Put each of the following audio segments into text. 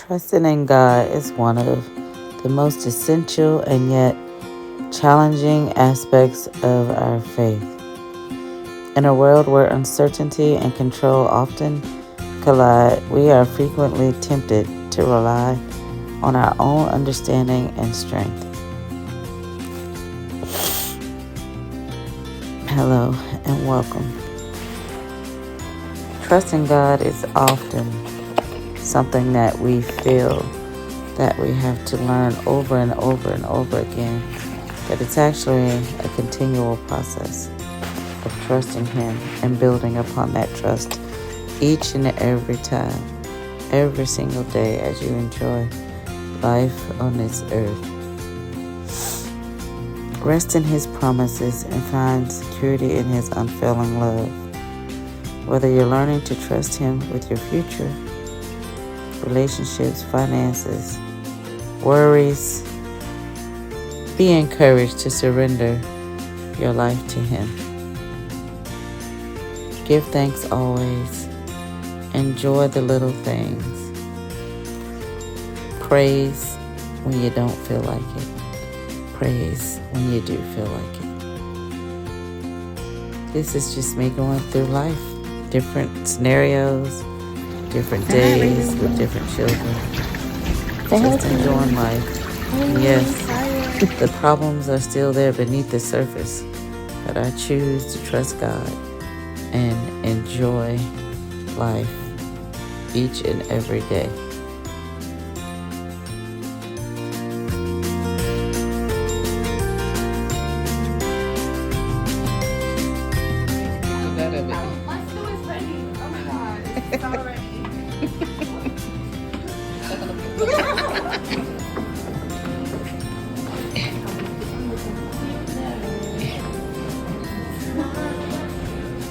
Trusting in God is one of the most essential and yet challenging aspects of our faith. In a world where uncertainty and control often collide, we are frequently tempted to rely on our own understanding and strength. Hello and welcome. Trusting God is often something that we feel that we have to learn over and over and over again, but it's actually a continual process of trusting Him and building upon that trust each and every time, every single day as you enjoy life on this earth. Rest in His promises and find security in His unfailing love. Whether you're learning to trust Him with your future, relationships, finances, worries, be encouraged to surrender your life to Him. Give thanks always. Enjoy the little things. Praise when you don't feel like it. Praise when you do feel like it. This is just me going through life. Different scenarios, different days with different children. Just enjoying life. Yes, the problems are still there beneath the surface, but I choose to trust God and enjoy life each and every day.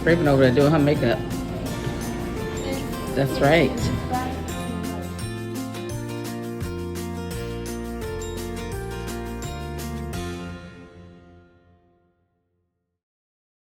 Raven over there doing her makeup. That's right.